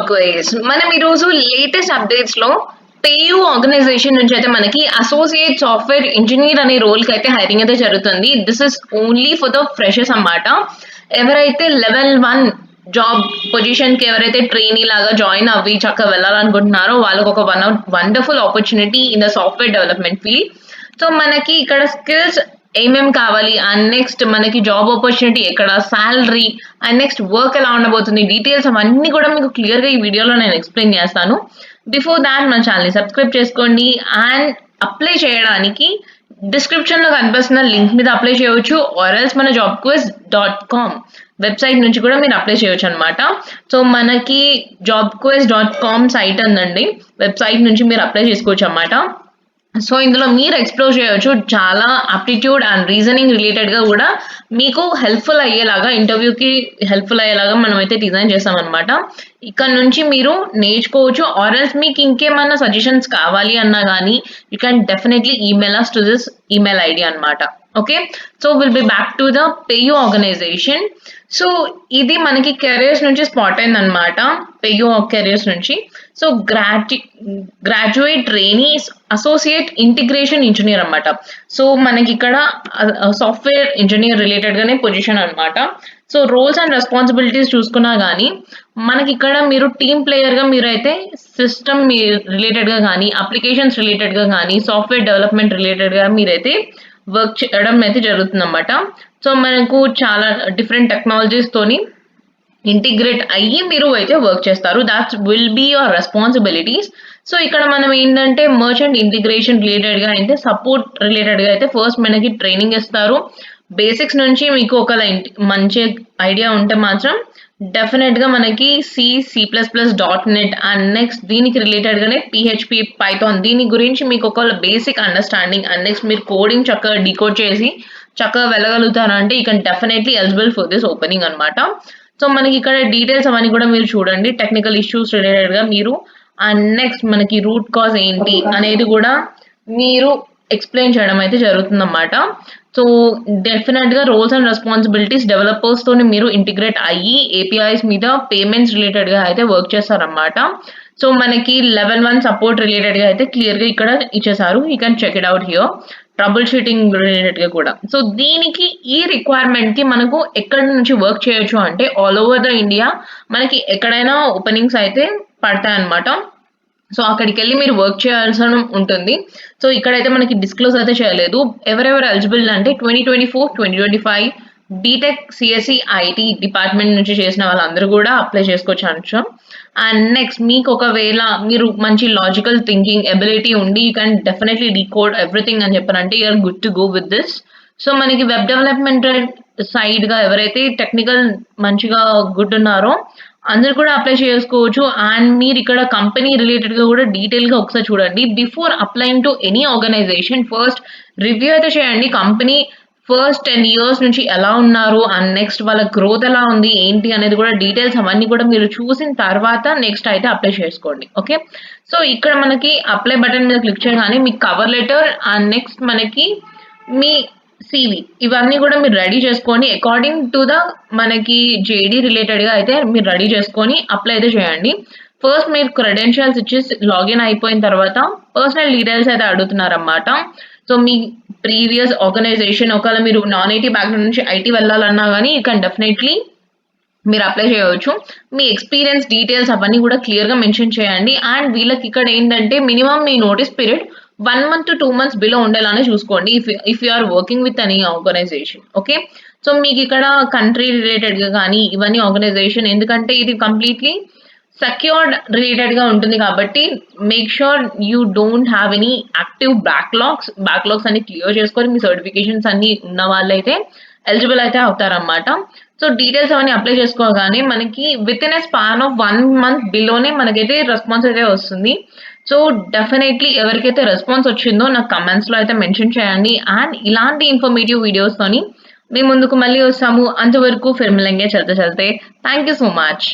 Quiz. మనం ఈరోజు latest అప్డేట్స్‌లో PayU organisation నుంచి అయితే మనకి అసోసియేట్ సాఫ్ట్‌వేర్ ఇంజినీర్ అనే రోల్‌కి అయితే హైరింగ్ అయితే జరుగుతుంది. This is only for the freshers అన్నమాట. ఎవరైతే లెవెల్ 1 జాబ్ పొజిషన్‌కి ఎవరైతే ట్రైనీ లాగా జాయిన్ అవ్వి చక్కగా వెళ్ళాలనుకుంటున్నారో వాళ్ళకి ఒక wonderful opportunity in the software development field. So, మనకి ఇక్కడ స్కిల్స్ ఏమేం కావాలి? అండ్ నెక్స్ట్ మనకి జాబ్ ఆపర్చునిటీ ఎక్కడ? సాలరీ అండ్ నెక్స్ట్ వర్క్ ఎలా ఉండబోతుంది? డీటెయిల్స్ అవన్నీ కూడా మీకు క్లియర్‌గా ఈ వీడియోలో నేను ఎక్స్‌ప్లెయిన్ చేస్తాను. బిఫోర్ థాట్ మన ఛానెల్‌ని సబ్స్క్రైబ్ చేసుకోండి. అండ్ అప్లై చేయడానికి డిస్క్రిప్షన్‌లో కనిపిస్తున్న లింక్ మీద అప్లై చేయొచ్చు. ఆర్ ఎల్స్ మన jobquiz.com వెబ్‌సైట్ నుంచి కూడా మీరు అప్లై చేయొచ్చనమాట. సో, మనకి jobquiz.com సైట్ ఉందండి. వెబ్‌సైట్ నుంచి మీరు అప్లై చేసుకోవచ్చనమాట. సో, ఇందులో మీరు ఎక్స్‌ప్లోర్ చేయొచ్చు. చాలా ఆప్టిట్యూడ్ అండ్ రీజనింగ్ రిలేటెడ్‌గా గూడా మీకు హెల్ప్‌ఫుల్ అయ్యేలాగా ఇంటర్వ్యూకి హెల్ప్‌ఫుల్ అయ్యేలాగా మనమైతే డిజైన్ చేసామనమాట. ఇక్కడ నుంచి మీరు నేర్చుకోవచ్చు. ఆర్ ఎల్స్ మీకు ఇంకేమన్నా సజెషన్స్ కావాలి అన్నా గానీ, you can definitely email us to this email ID అనమాట. Okay. So, will be back to the PayU organization. So, ఇది మనకి కెరియర్స్ నుంచి స్పాట్ అయిందనమాట. పేయూ కెరియర్స్ నుంచి. So, graduate trainees associate integration engineer అన్నమాట. సో, మనకిక్కడ సాఫ్ట్‌వేర్ ఇంజినీర్ రిలేటెడ్‌గానే position అన్నమాట. సో, రోల్స్ అండ్ రెస్పాన్సిబిలిటీస్ చూసుకున్నా గానీ, మనకిక్కడ మీరు టీమ్ ప్లేయర్‌గా మీరైతే సిస్టమ్ రిలేటెడ్‌గా గానీ, అప్లికేషన్స్ రిలేటెడ్‌గా గానీ, సాఫ్ట్‌వేర్ డెవలప్‌మెంట్ రిలేటెడ్‌గా మీరైతే వర్క్ చేయడం అయితే జరుగుతుందన్నమాట. సో, మనకు చాలా డిఫరెంట్ టెక్నాలజీస్‌తోని ఇంటిగ్రేట్ అయ్యి మీరు అయితే వర్క్ చేస్తారు. That's will be your responsibilities. So, ఇక్కడ మనం ఏంటంటే మర్చెంట్ ఇంటిగ్రేషన్ రిలేటెడ్‌గా అయితే సపోర్ట్ రిలేటెడ్‌గా అయితే ఫస్ట్ మనకి ట్రైనింగ్ ఇస్తారు. బేసిక్స్ నుంచి మీకు ఒకవేళ మంచి ఐడియా ఉంటే మాత్రం డెఫినిట్‌గా మనకి సి++, అండ్ నెక్స్ట్ దీనికి రిలేటెడ్‌గానే పీహెచ్‌పీ, పైథాన్ దీని గురించి మీకు ఒకవేళ బేసిక్ అండర్‌స్టాండింగ్ అండ్ నెక్స్ట్ మీరు కోడింగ్ చక్కగా డీకోడ్ చేసి చక్కగా వెళ్ళగలుగుతారంటే you can definitely eligible for this opening అన్నమాట. సో, మనకి ఇక్కడ డీటెయిల్స్ అవన్నీ కూడా మీరు చూడండి. టెక్నికల్ ఇష్యూస్ రిలేటెడ్‌గా మీరు అండ్ నెక్స్ట్ మనకి రూట్ కాజ్ ఏంటి అనేది కూడా మీరు ఎక్స్‌ప్లెయిన్ చేయడం అయితే జరుగుతుందన్నమాట. సో, డెఫినెట్‌గా రోల్స్ అండ్ రెస్పాన్సిబిలిటీస్ డెవలపర్స్‌తోని మీరు ఇంటిగ్రేట్ అయ్యి ఏపీఐస్ మీద పేమెంట్స్ రిలేటెడ్‌గా అయితే వర్క్ చేస్తారన్నమాట. సో, మనకి లెవెల్ 1 సపోర్ట్ రిలేటెడ్‌గా అయితే క్లియర్‌గా ఇక్కడ ఇచ్చేసారు. You can check it out here. Troubleshooting రిలేటెడ్‌గా కూడా. సో, దీనికి ఈ రిక్వైర్మెంట్‌కి మనకు ఎక్కడి నుంచి వర్క్ చేయొచ్చు అంటే ఆల్ ఓవర్ ద ఇండియా మనకి ఎక్కడైనా ఓపెనింగ్స్ అయితే పడతాయన్నమాట. సో, అక్కడికెళ్ళి మీరు వర్క్ చేయాల్సి ఉంటుంది. సో, ఇక్కడైతే మనకి డిస్క్లోజ్ అయితే చేయలేదు. ఎవరెవరు ఎలిజిబుల్ అంటే 2024, 2025 బీటెక్, సీఎస్ఈ, ఐటీ డిపార్ట్‌మెంట్ నుంచి చేసిన వాళ్ళందరూ గూడా అప్లై చేసుకోవచ్చనొచ్చు. అండ్ నెక్స్ట్ మీకు ఒకవేళ మీరు మంచి లాజికల్ థింకింగ్ ఎబిలిటీ ఉండి యూ కెన్ డెఫినైట్‌లీ డీకోడ్ ఎవ్రీథింగ్ అని చెప్పారంటే you are good to go with this. So, మనకి వెబ్ డెవలప్‌మెంట్ సైడ్‌గా ఎవరైతే టెక్నికల్ మంచిగా గుడ్ ఉన్నారో అందరూ కూడా అప్లై చేసుకోవచ్చు. అండ్ మీరిక్కడ కంపెనీ రిలేటెడ్‌గా కూడా డీటెయిల్‌గా ఒకసారి చూడండి. Before applying to any organisation first review అయితే చేయండి. కంపెనీ ఫస్ట్ 10 ఇయర్స్ నుంచి ఎలా ఉన్నారు అండ్ నెక్స్ట్ వాళ్ళ గ్రోత్ ఎలా ఉంది, ఏంటి అనేది కూడా డీటెయిల్స్ అవన్నీ కూడా మీరు చూసిన తర్వాత నెక్స్ట్ అయితే అప్లై చేసుకోండి. ఓకే. సో, ఇక్కడ మనకి అప్లై బటన్ మీద క్లిక్ చేయగానే మీకు కవర్ లెటర్ అండ్ నెక్స్ట్ మనకి మీ సీవీ ఇవన్నీ కూడా మీరు రెడీ చేసుకొని అకార్డింగ్ టు ద మనకి జేడీ రిలేటెడ్‌గా అయితే మీరు రెడీ చేసుకొని అప్లై అయితే చేయండి. ఫస్ట్ మీరు క్రెడెన్షియల్స్ ఇచ్చేసి లాగిన్ అయిపోయిన తర్వాత పర్సనల్ డీటెయిల్స్ అయితే అడుగుతున్నారన్నమాట. సో, మీ ప్రీవియస్ ఆర్గనైజేషన్ ఒకవేళ మీరు నాన్ ఐటీ బ్యాక్‌గ్రౌండ్ నుంచి ఐటీ వెళ్ళాలన్నా గానీ యూ కెన్ డెఫినైట్‌లీ మీరు అప్లై చేయవచ్చు. మీ ఎక్స్‌పీరియన్స్ డీటెయిల్స్ అవన్నీ కూడా క్లియర్‌గా మెన్షన్ చేయండి. అండ్ వీళ్ళకి ఇక్కడ ఏంటంటే మినిమమ్ మీ notice period 1 month to 2 months below ఉండేలానే చూసుకోండి. If you are working with any organization. Okay. So, మీకిక్కడ కంట్రీ రిలేటెడ్‌గా గానీ ఇవన్నీ ఆర్గనైజేషన్ ఎందుకంటే ఇది కంప్లీట్‌లీ సెక్యూర్డ్ రిలేటెడ్‌గా ఉంటుంది కాబట్టి make sure you don't have any active backlogs అన్ని క్లియర్ చేసుకొని మీ సర్టిఫికేషన్స్ అన్నీ ఉన్న వాళ్ళైతే ఎలిజిబుల్ అయితే అవుతారన్నమాట. సో, డీటెయిల్స్ అవన్నీ అప్లై చేసుకోగానే మనకి within a span of 1 month బిలోనే మనకైతే రెస్పాన్స్ అయితే వస్తుంది. సో, డెఫినైట్‌లీ ఎవరికైతే రెస్పాన్స్ వచ్చిందో నాకు కమెంట్స్‌లో అయితే మెన్షన్ చేయండి. అండ్ ఇలాంటి ఇన్ఫర్మేటివ్ వీడియోస్‌తోని మీ ముందుకు మళ్ళీ వస్తాము. అంతవరకు ఫిర్ మిలేంగే చల్తే చల్తే. Thank you so much.